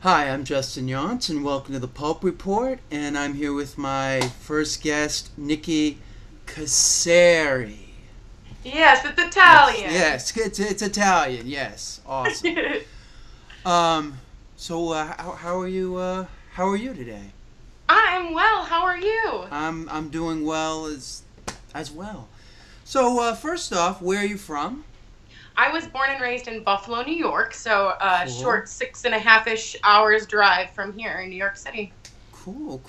Hi, I'm Justin Yance, and welcome to the Pulp Report. And I'm here with my first guest, Nikki Casseri. Yes, it's Yes, Italian. yes, it's Italian. Yes, awesome. Um, how are you? How are you today? I'm well. How are you? I'm doing well as well. So first off, where are you from? I was born and raised in Buffalo, New York, so a Cool, short 6.5-ish hours drive from here in New York City. cool.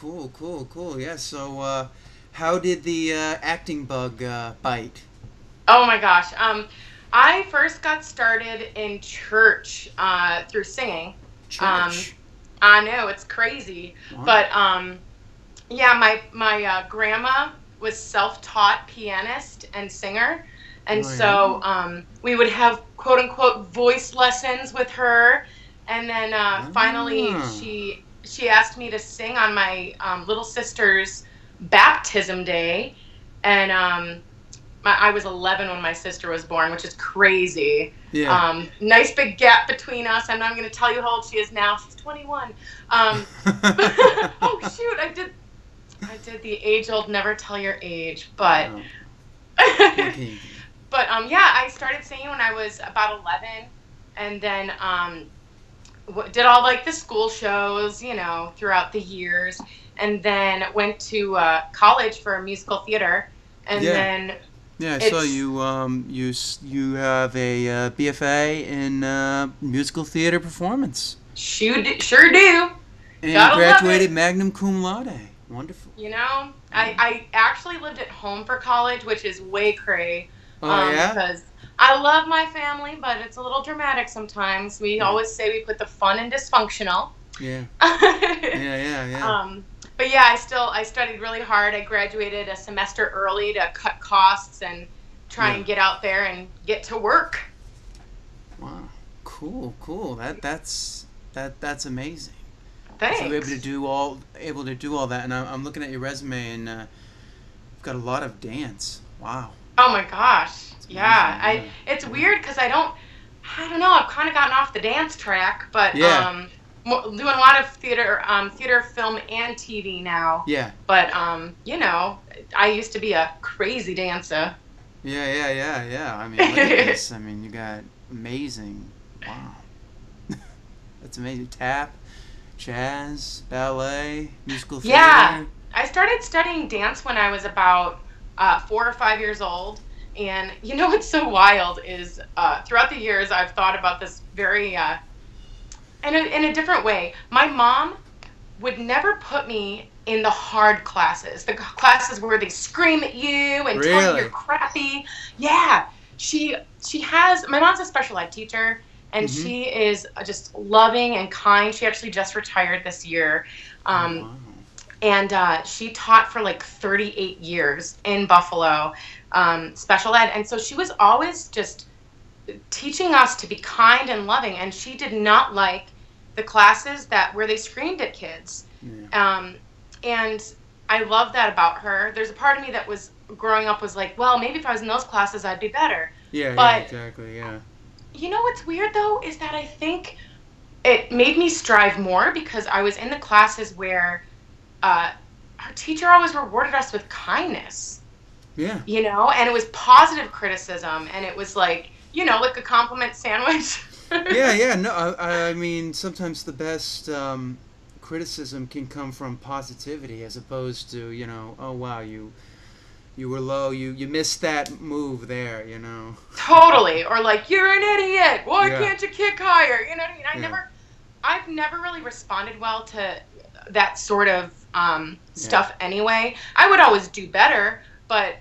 Yeah. So how did the acting bug bite? Oh my gosh. I first got started in church through singing. Um, Church. I know it's crazy, Wow. but yeah, my grandma was self-taught pianist and singer, and Oh yeah. so we would have quote unquote voice lessons with her, and then finally Ah. she asked me to sing on my little sister's baptism day, and I was 11 when my sister was born, which is crazy. Yeah. Nice big gap between us. I'm not going to tell you how old she is now. She's 21. Oh shoot, I did the age old never tell your age, but Oh, what but can you do? yeah, I started singing when I was about 11, and then did all like the school shows, throughout the years, and then went to college for musical theater, and Yeah. then Yeah, I saw it's you have a BFA in musical theater performance sure do. and Gotta love it. graduated magna cum laude. Wonderful. I, Yeah. I actually lived at home for college, which is way cray, Oh yeah. because I love my family, but it's a little dramatic sometimes. We Yeah. always say we put the fun in dysfunctional. Yeah. um, Yeah. but yeah, I studied really hard. I graduated a semester early to cut costs and try Yeah. and get out there and get to work. Wow. Cool. That's amazing. So you're Thanks. able to do all that, and I'm looking at your resume, and you've got a lot of dance. Wow. Oh my gosh. It's Yeah. amazing. Yeah. It's weird because I don't know, I've kind of gotten off the dance track, but Yeah. doing a lot of theater, film and TV now. Yeah. But I used to be a crazy dancer. Yeah. I mean, look at this. I mean, you got amazing. Wow. That's amazing. Tap, jazz, ballet, musical Yeah. theater. I started studying dance when I was about 4 or 5 years old. And what's so wild is throughout the years I've thought about this very in a different way. My mom would never put me in the hard classes, the classes where they scream at you and tell you you're Really? crappy. Yeah, she has. My mom's a special ed teacher, and Mm-hmm. she is just loving and kind. She actually just retired this year, Oh, um, wow. and she taught for like 38 years in Buffalo, special ed, and so she was always just teaching us to be kind and loving, and she did not like the classes that where they screamed at kids. Yeah. um, and I love that about her. There's a part of me that was growing up was like, well, maybe if I was in those classes I'd be better. Yeah, But exactly. Yeah. what's weird though is that I think it made me strive more because I was in the classes where uh, our teacher always rewarded us with kindness, Yeah. and it was positive criticism, and it was like a compliment sandwich. Yeah. No, I mean, sometimes the best criticism can come from positivity as opposed to, oh, wow, you were low, you missed that move there, Totally. Or like, you're an idiot. Why Yeah. can't you kick higher? You know what I mean? Yeah. I've never really responded well to that sort of Yeah. stuff anyway. I would always do better, but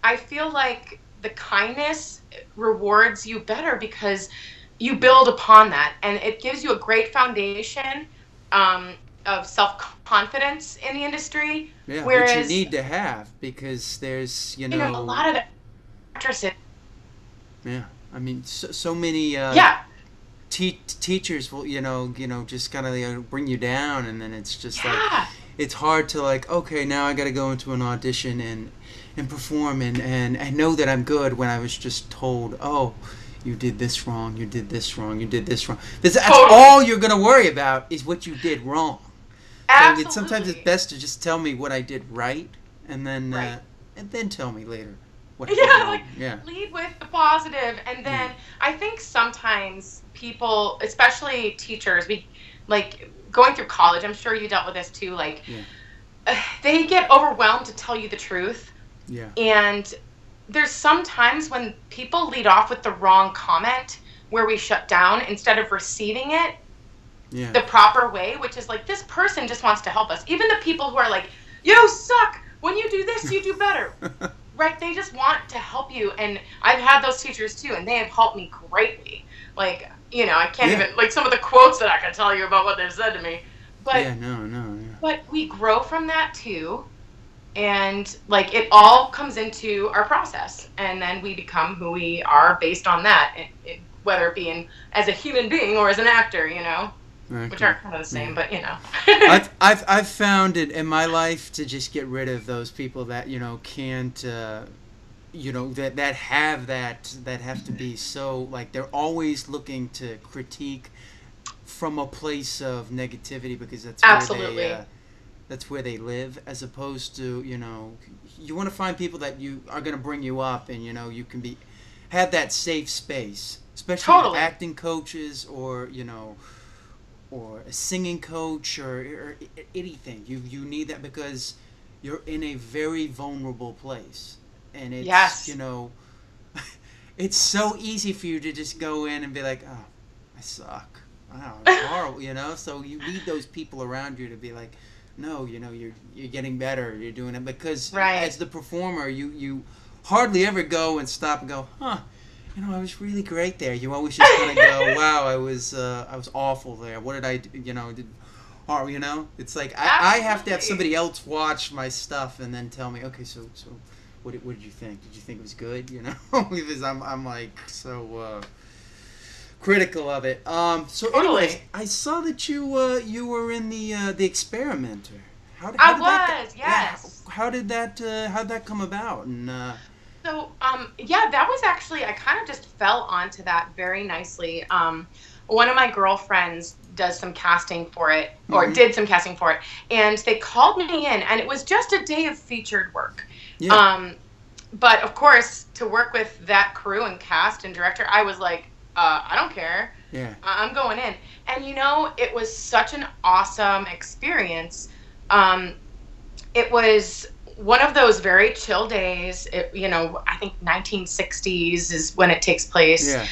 I feel like the kindness rewards you better because you build upon that, and it gives you a great foundation um, of self confidence in the industry. Yeah, which you Whereas, need to have because there's, a lot of actresses, yeah. I mean, so many yeah, teachers will, just kind of bring you down, and then it's just like yeah. it's hard to like, okay, now I got to go into an audition and perform and know that I'm good when I was just told, oh, you did this wrong, you did this wrong, you did this wrong. That's Totally. all you're gonna worry about is what you did wrong. So sometimes it's Absolutely. best to just tell me what I did right, Right. and then tell me later what I did Yeah, like wrong. Yeah, lead with the positive, and yeah, then I think sometimes people, especially teachers, we like going through college. I'm sure you dealt with this too. Like yeah, they get overwhelmed to tell you the truth, yeah, and there's sometimes when people lead off with the wrong comment where we shut down instead of receiving it yeah, the proper way, which is like this person just wants to help us. Even the people who are like, you suck. When you do this, you do better. Right? They just want to help you. And I've had those teachers too, and they have helped me greatly. Like, I can't yeah, even, like some of the quotes that I can tell you about what they've said to me. But, yeah. No, no, yeah, we grow from that too. And like it all comes into our process. And then we become who we are based on that, whether it be as a human being or as an actor, which exactly. aren't kind of the Yeah. same, but I've found it in my life to just get rid of those people that can't that have to be so like they're always looking to critique from a place of negativity because absolutely. that's where they live, as opposed to you want to find people that you are going to bring you up, and you can be have that safe space, especially with Totally. acting coaches or a singing coach or anything. You need that because you're in a very vulnerable place, and it's Yes. it's so easy for you to just go in and be like, oh, I suck. Wow, it's horrible. So you need those people around you to be like, no, you're getting better. You're doing it because Right. as the performer, you hardly ever go and stop and go, huh. I was really great there. You always just kind of go, "Wow, I was awful there. What did I, do? Or it's like I have to have Absolutely. somebody else watch my stuff and then tell me, okay, so what did you think? Did you think it was good? Because I'm like so critical of it. So, anyways, Totally. I saw that you were in the Experimenter. How I did that? was, Yeah, yes. how did that come about? And So, yeah, that was actually, I kind of just fell onto that very nicely. One of my girlfriends does some casting for it, or hmm did some casting for it, and they called me in, and it was just a day of featured work. yeah, Um, but of course, to work with that crew and cast and director, I was like, I don't care. yeah, I'm going in. And it was such an awesome experience. Um, it was one of those very chill days. I think 1960s is when it takes place. yeah,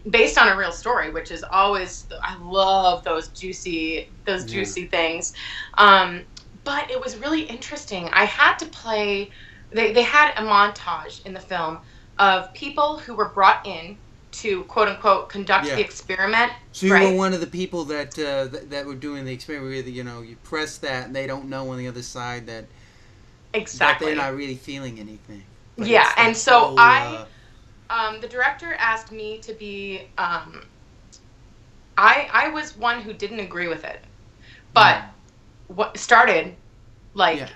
Based on a real story, which is always, I love those yeah. juicy things. Um, but it was really interesting. I had to play, they had a montage in the film of people who were brought in to quote unquote conduct the Yeah. experiment, So you were right? one of the people that were doing the experiment. Where you press that, and they don't know on the other side that they're Exactly. not really feeling anything. But Yeah. it's And that so whole. the director asked me to be, I was one who didn't agree with it, but Mm, what started yeah. like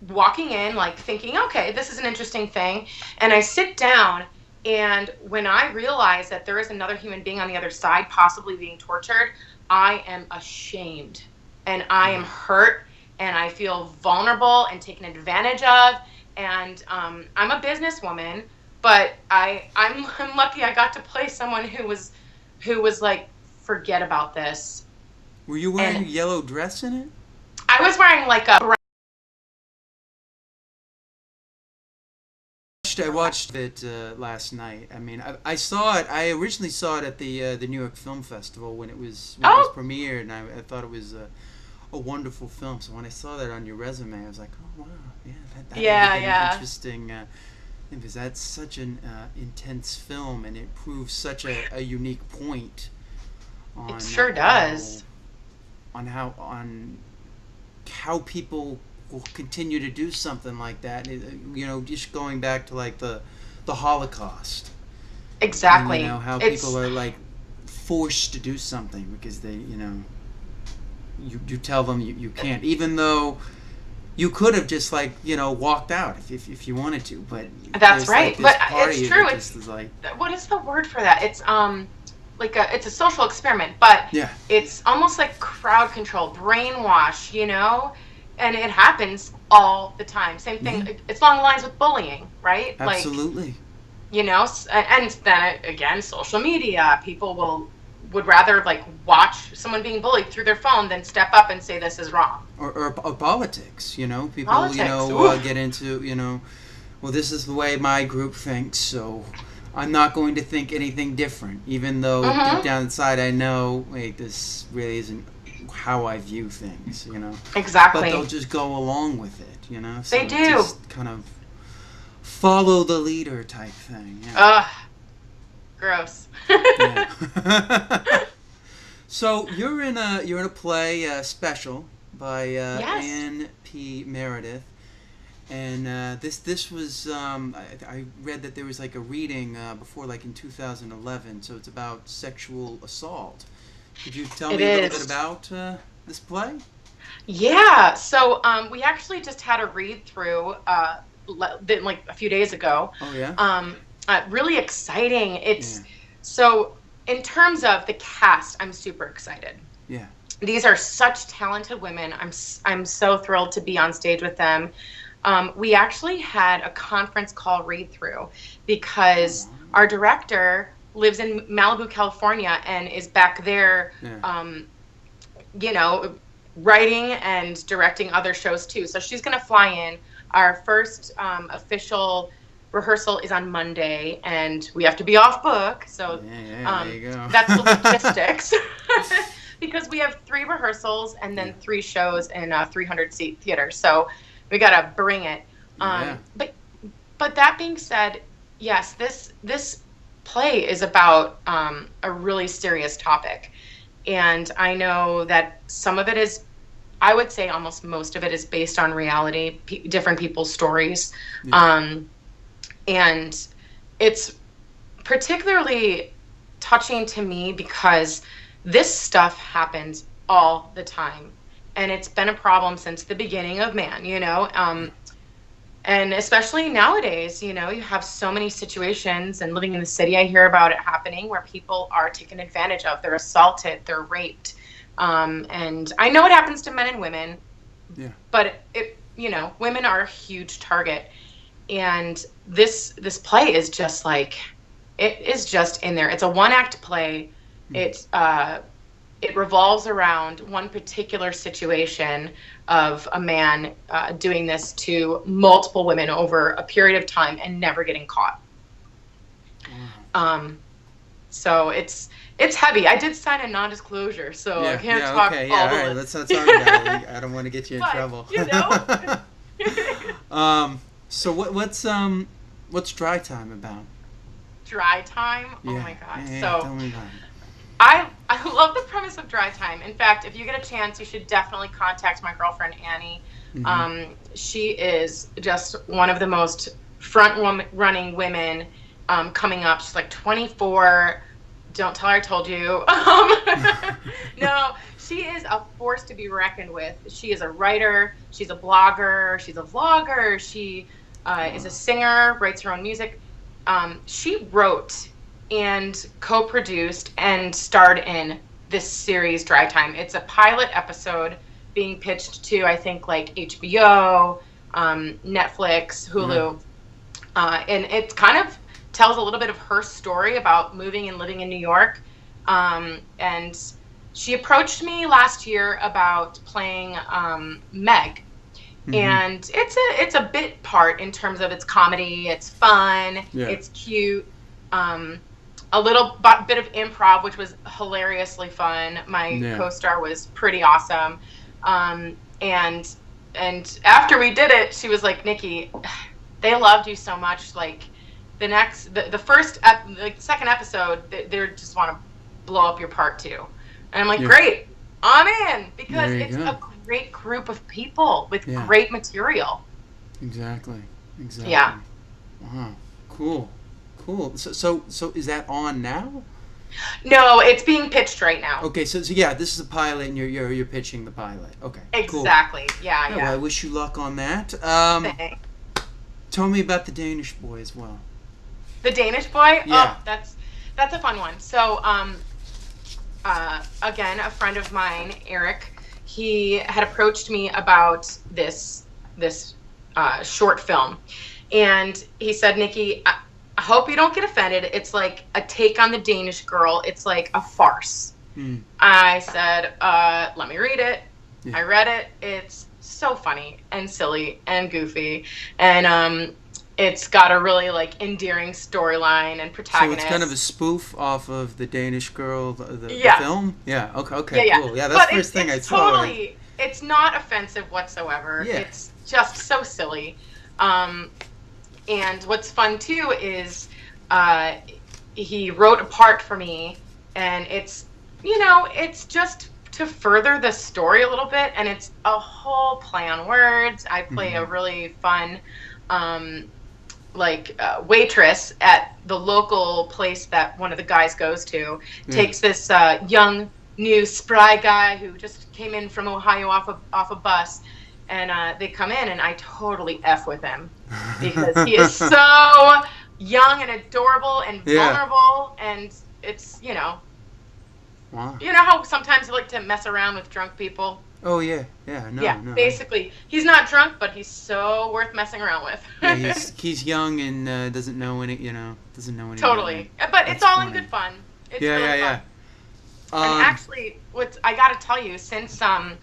walking in, like thinking, okay, this is an interesting thing. And I sit down, and when I realize that there is another human being on the other side, possibly being tortured, I am ashamed and I am Yeah. hurt and I feel vulnerable and taken advantage of. And I'm a businesswoman, but I'm lucky I got to play someone who was like, forget about this. Were you wearing And a yellow dress in it? I was wearing like a I watched it last night. I mean, I saw it. I originally saw it at the New York Film Festival when it was oh premiered, and I thought it was a wonderful film. So when I saw that on your resume, I was like, oh wow, yeah, that would have yeah, been an yeah. interesting. Because that's such an intense film, and it proves such a unique point It on sure how does. on how people will continue to do something like that. Just going back to like the Holocaust, and Exactly. how people It's are like forced to do something because they you tell them you can't, even though You could have just like walked out if you wanted to, but That's there's like right. this But part of it's you true. that It's just is like, what is the word for that? It's like it's a social experiment, but yeah, it's almost like crowd control, brainwash, and it happens all the time. Same thing. yeah, It's along the lines with bullying, right? Like, absolutely. and then again, social media, people would rather like watch someone being bullied through their phone than step up and say this is wrong. Or politics, people, Politics. Oof. get into, well, this is the way my group thinks, so I'm not going to think anything different, even though deep Mhm. down inside I know, wait, this really isn't how I view things, But they'll Exactly. just go along with it, So They it do. just kind of follow the leader type thing, yeah. Ugh. Gross. Yeah. So you're in a play special by Yes. Ann P. Meredith, and this was I read that there was like a reading before, like in 2011. So it's about sexual assault. Could you tell It me a little bit is. about this play? Yeah. So we actually just had a read through like a few days ago. Oh yeah, Um, really exciting. yeah, So in terms of the cast, I'm super excited. yeah. These are such talented women. I'm so thrilled to be on stage with them. We actually had a conference call read through because Oh, our director lives in Malibu, California, and is back there, yeah. um, you know, writing and directing other shows too. So she's going to fly in. Our first official rehearsal is on Monday, and we have to be off book. So Yeah, yeah, there um, you go. that's the logistics. Because we have 3 rehearsals and Yeah, then 3 shows in a 300-seat theater. So we got to bring it. yeah, But that being said, yes, this play is about a really serious topic. And I know that some of it is, I would say almost most of it is based on reality, different people's stories. yeah. Um, and it's particularly touching to me because this stuff happens all the time. And it's been a problem since the beginning of man. And especially nowadays, you have so many situations, and living in the city, I hear about it happening where people are taken advantage of. They're assaulted, they're raped. And I know it happens to men and women, Yeah. but women are a huge target. And this play is just like, it is just in there. It's a one-act play. Mm. It revolves around one particular situation of a man doing this to multiple women over a period of time and never getting caught. Wow. Um, so it's heavy. I did sign a non-disclosure, so I Yeah, can't yeah, talk okay, yeah, all all the right. way. Let's not talk about it. I don't want to get you in But trouble. you know, What's Dry Time about? Dry Time. Oh Yeah, my god. yeah, yeah. So Tell me about it. I love the premise of Dry Time. In fact, if you get a chance, you should definitely contact my girlfriend Annie. Mm-hmm. She is just one of the most running women coming up. She's like 24. Don't tell her I told you. No, she is a force to be reckoned with. She is a writer. She's a blogger. She's a vlogger. She is a singer, writes her own music. She wrote and co-produced and starred in this series, Dry Time. It's a pilot episode being pitched to, I think, like HBO, Netflix, Hulu. And it kind of tells a little bit of her story about moving and living in New York. And she approached me last year about playing Meg. Mm-hmm. And it's a bit part in terms of its comedy. It's fun. Yeah. It's cute. A little bit of improv, which was hilariously fun. My Yeah. co-star was pretty awesome. And after we did it, she was like, Nikki, they loved you so much. Like the second episode, they just want to blow up your part too. And I'm like, Yeah. great, I'm in, because There you it's go. a great group of people with Yeah. great material. Exactly. Yeah. Wow. Cool. So is that on now? No, it's being pitched right now. Okay, so yeah, this is a pilot, and you're pitching the pilot. Okay, cool. Exactly. Yeah, Yeah, well, I yeah. wish you luck on that. Thanks. Tell me about the Danish boy as well. The Danish boy. Yeah. Oh, that's a fun one. So, again, a friend of mine, Eric, he had approached me about this short film, and he said, "Nikki, I hope you don't get offended. It's like a take on the Danish Girl. It's like a farce." Hmm. I said, "Let me read it." Yeah. I read it. It's so funny and silly and goofy, and it's got a really like endearing storyline and So protagonist. it's kind of a spoof off of the Danish Girl, the Yeah. film. Yeah. Okay. Yeah, Okay. yeah. Cool. Yeah, that's But the first thing I it's saw. totally, it's not offensive whatsoever. Yeah. It's just so silly. And what's fun too is he wrote a part for me, and it's just to further the story a little bit, and it's a whole play on words. I play a really fun waitress at the local place that one of the guys goes to. Takes this young new spry guy who just came in from Ohio off a bus, and they come in, and I totally F with him because he is so young and adorable and vulnerable, and it's Wow. you know how sometimes you like to mess around with drunk people. Oh yeah. Yeah. No. Yeah, No. basically, he's not drunk, but he's so worth messing around with. Yeah, he's young and doesn't know any. Doesn't know any. Totally, but it's all in good fun. It's Yeah. really Yeah. Yeah. fun. And actually, what I got to tell you, since I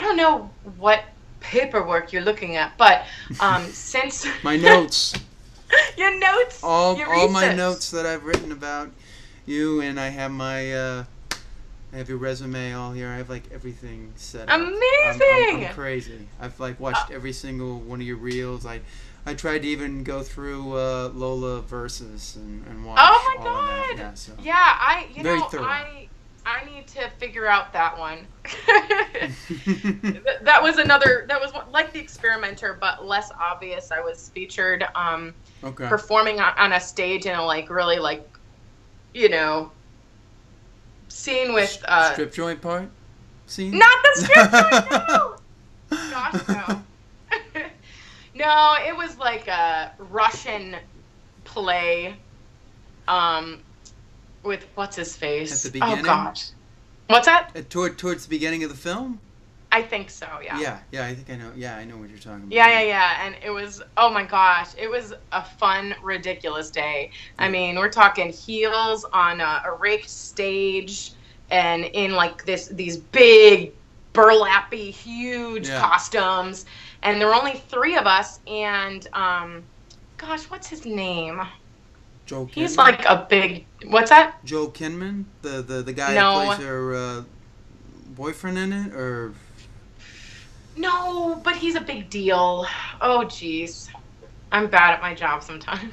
don't know what paperwork you're looking at, but since My notes. your notes, all your all my research. notes that I've written about you, and I have I have your resume all here. I have like everything set up. Amazing! I'm crazy. I've like watched every single one of your reels. I tried to even go through Lola Versus and watch Oh my all of that. god! Yeah, so Yeah, very thorough. I need to figure out that one. That was like The Experimenter, but less obvious. I was featured Okay. performing on a stage in a really scene with Strip joint part scene. not the strip joint, no. Gosh, no. No, it was like a Russian play with what's his face. At the beginning? Oh gosh. What's that? Towards the beginning of the film. I think so, yeah. Yeah. I think I know. Yeah, I know what you're talking about. Yeah. And it was, oh my gosh, it was a fun, ridiculous day. I mean, we're talking heels on a raked stage and in like these big, burlappy, huge costumes. And there were only 3 of us. And, gosh, what's his name? Joe Kinman? He's like a big, what's that? Joe Kinman, the guy No. that plays her boyfriend in it, or No, but he's a big deal. Oh, jeez. I'm bad at my job sometimes.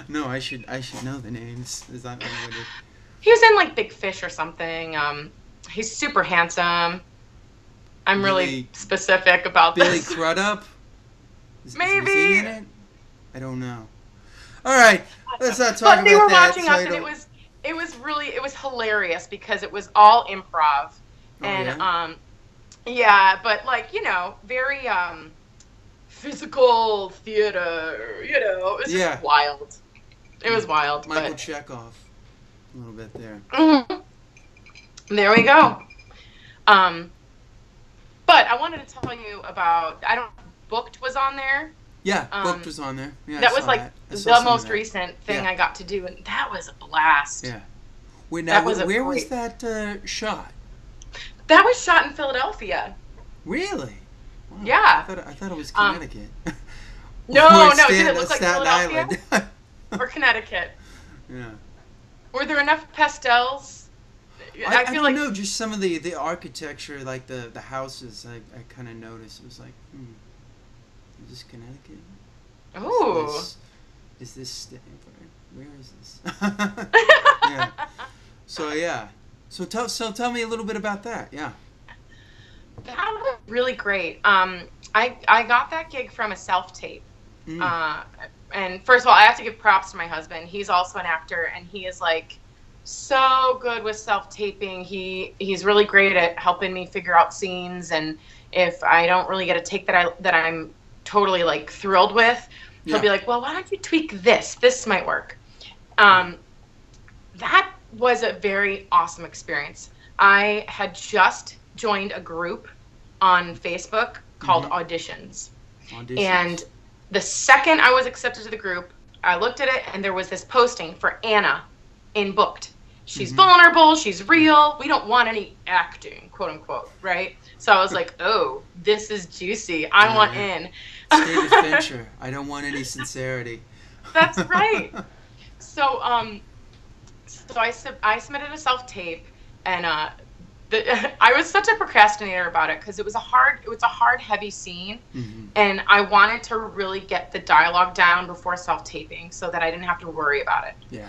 no, I should know the names. Is that what it is? He was in like Big Fish or something. He's super handsome. I'm really specific about Billy this. Crudup? Is Maybe. he in it? I don't know. All right, let's not talk But about they were that. watching so us, I and don't- it was hilarious because it was all improv, and yeah? but like very physical theater. It was just wild. It was wild. Michael but Chekhov, a little bit there. There we go. But I wanted to tell you about. Booked was on there. Yeah, Booked was on there. Yeah, that I was saw like that. I saw the some of most that. recent thing Yeah. I got to do, and that was a blast. Yeah. Wait, now, was a where was great- that shot? That was shot in Philadelphia. Really? Wow. Yeah. I thought it was Connecticut. No, Or did it look like Staten Philadelphia? Island. Or Connecticut. Yeah. Were there enough pastels? I feel don't like know, just some of the architecture, like the houses, I kind of noticed. It was like, is this Connecticut? Ooh. Is this Stanford? Where is this? Yeah. So yeah. So tell me a little bit about that. Yeah. That was really great. I got that gig from a self tape. and first of all, I have to give props to my husband. He's also an actor, and he is like so good with self-taping. He's really great at helping me figure out scenes, and if I don't really get a take that I'm totally like thrilled with, he'll Yeah. be like, "Well, why don't you tweak this? This might work." Um, that was a very awesome experience. I had just joined a group on Facebook called Mm-hmm. Auditions. And Auditions. the second I was accepted to the group, I looked at it and there was this posting for Anna in Booked. She's Mm-hmm. vulnerable, she's real, we don't want any acting, quote unquote, right? So I was like, oh, this is juicy. I Yeah, want yeah. in. It's David Fincher. I don't want any sincerity. That's right. So I submitted a self tape, and I was such a procrastinator about it because it was a hard, heavy scene, Mm-hmm. and I wanted to really get the dialogue down before self taping so that I didn't have to worry about it. Yeah.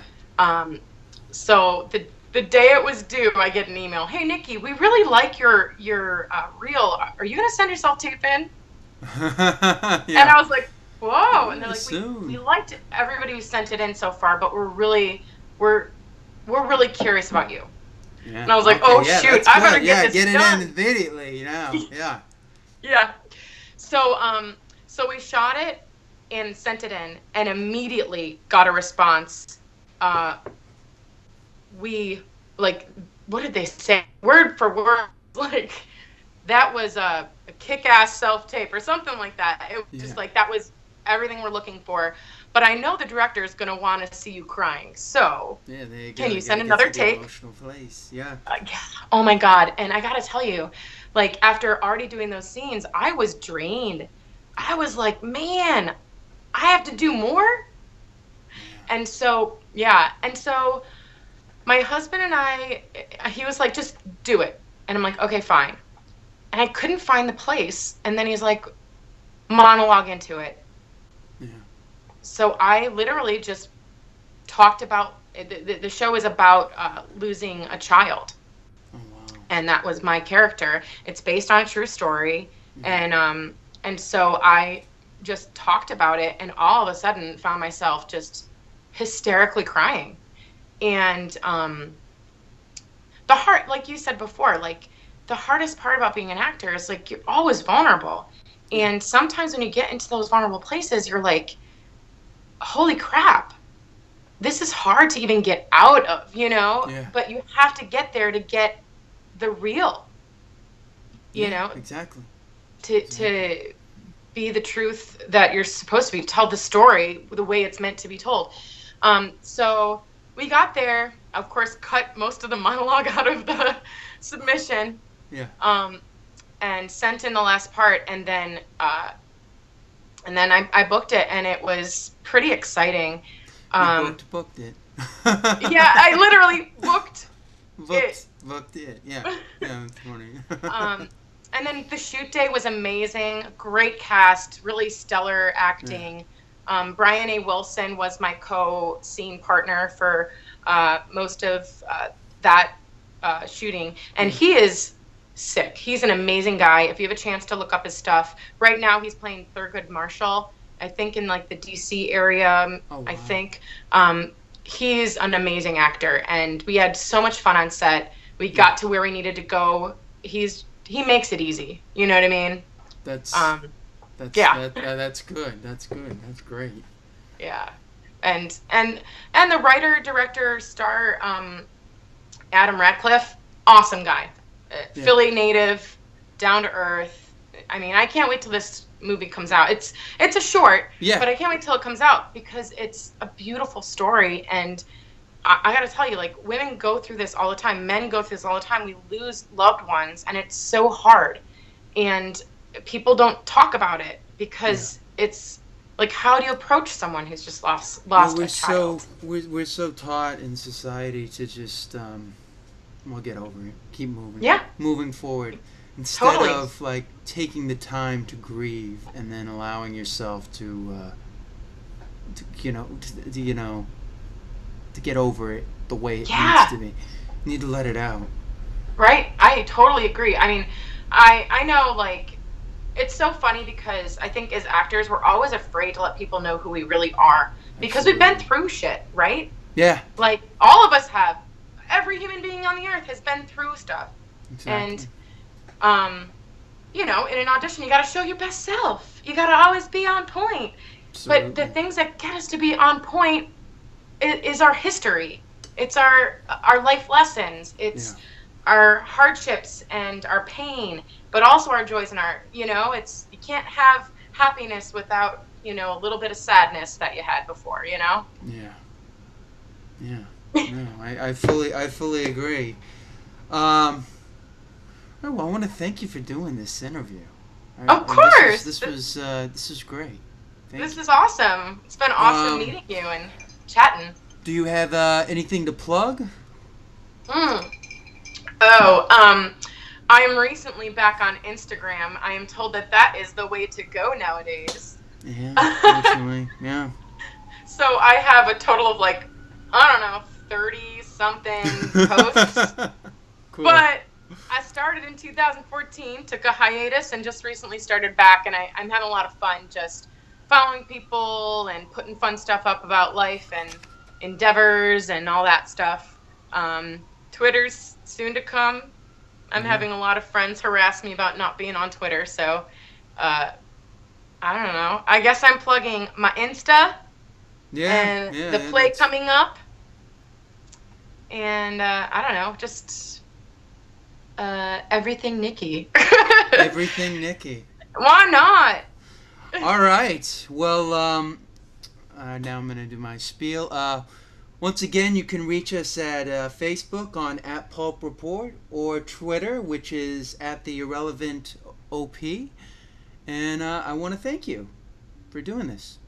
So the day it was due, I get an email. Hey Nikki, we really like your reel. Are you gonna send your self tape in? Yeah. And I was like, whoa! And they're Yeah, like, soon. we liked everybody who sent it in so far, but we're really curious about you. Yeah. And I was like, Okay, oh yeah, shoot, that's I better good. get Yeah, this get it done. in immediately. Yeah. Yeah. So we shot it and sent it in, and immediately got a response. We like, what did they say? Word for word, like that was a kick-ass self-tape or something like that. It was Yeah. just like that was everything we're looking for. But I know the director is going to want to see you crying. So Yeah, there you go. can you send gotta another get to the take? emotional place. Yeah. Oh my God. And I got to tell you, like after already doing those scenes, I was drained. I was like, man, I have to do more. And so, yeah. And so my husband and he was like, just do it. And I'm like, okay, fine. And I couldn't find the place. And then he's like, monologue into it. Yeah. So I literally just talked about the show is about losing a child. Oh wow. And that was my character. It's based on a true story. Yeah. And so I just talked about it, and all of a sudden found myself just hysterically crying. And the heart, like you said before, like the hardest part about being an actor is like you're always vulnerable. And sometimes when you get into those vulnerable places, you're like, holy crap, this is hard to even get out of, Yeah. But you have to get there to get the real, Yeah, exactly. to be the truth that you're supposed to be, tell the story the way it's meant to be told. So we got there, of course, cut most of the monologue out of the submission, Yeah. and sent in the last part, and then I booked it, and it was pretty exciting. You booked it. Yeah, I literally booked it. Booked it. Yeah. Yeah, it's funny. And then the shoot day was amazing. Great cast, really stellar acting. Brian A. Wilson was my co-scene partner for most of that shooting. And he is sick. He's an amazing guy. If you have a chance to look up his stuff. Right now he's playing Thurgood Marshall, I think in like the DC area, Oh, wow. I think. He's an amazing actor, and we had so much fun on set. We got to where we needed to go. He makes it easy. You know what I mean? That's Yeah. that's good. That's good. That's great. Yeah. And the writer, director, star, Adam Radcliffe, awesome guy. Yeah. Philly native, down to earth. I mean, I can't wait till this movie comes out. It's a short, Yeah. but I can't wait till it comes out because it's a beautiful story. And I got to tell you, like, women go through this all the time. Men go through this all the time. We lose loved ones, and it's so hard. And people don't talk about it because it's like, how do you approach someone who's just lost Well, a child? we're so taught in society to just well, get over it, keep moving, Yeah. moving forward, instead Totally. of like taking the time to grieve and then allowing yourself to get over it the way it Yeah. needs to be. You need to let it out. Right? I totally agree. I mean, I know, like, it's so funny because I think as actors, we're always afraid to let people know who we really are because we've been Absolutely. through shit, right? Yeah. Like all of us have. Every human being on the earth has been through stuff. And Exactly. um in an audition, you got to show your best self. You got to always be on point. But the Absolutely. things that get us to be on point is our history. It's our life lessons. Yeah. It's our hardships and our pain, but also our joys and it's you can't have happiness without, a little bit of sadness that you had before. Yeah. Yeah. No, I fully agree. Um, oh, well, I want to thank you for doing this interview. Of This was course. this was great. Thank This you. is awesome. It's been awesome Um, meeting you and chatting. do you have anything to plug? Mm. Oh, I am recently back on Instagram. I am told that that is the way to go nowadays. Yeah, fortunately, yeah. So I have a total of like, I don't know, 30 something posts. Cool. But I started in 2014, took a hiatus, and just recently started back. And I'm having a lot of fun just following people and putting fun stuff up about life and endeavors and all that stuff. Twitter's soon to come. I'm Yeah. having a lot of friends harass me about not being on Twitter. So uh, I don't know. I guess I'm plugging my Insta Yeah, and yeah, the yeah. play That's coming up. And I don't know, just everything Nikki. everything, Nikki. Why not? All right. Well, now I'm gonna do my spiel. Once again, you can reach us at Facebook on @Pulp Report or Twitter, which is @The Irrelevant OP. And I want to thank you for doing this.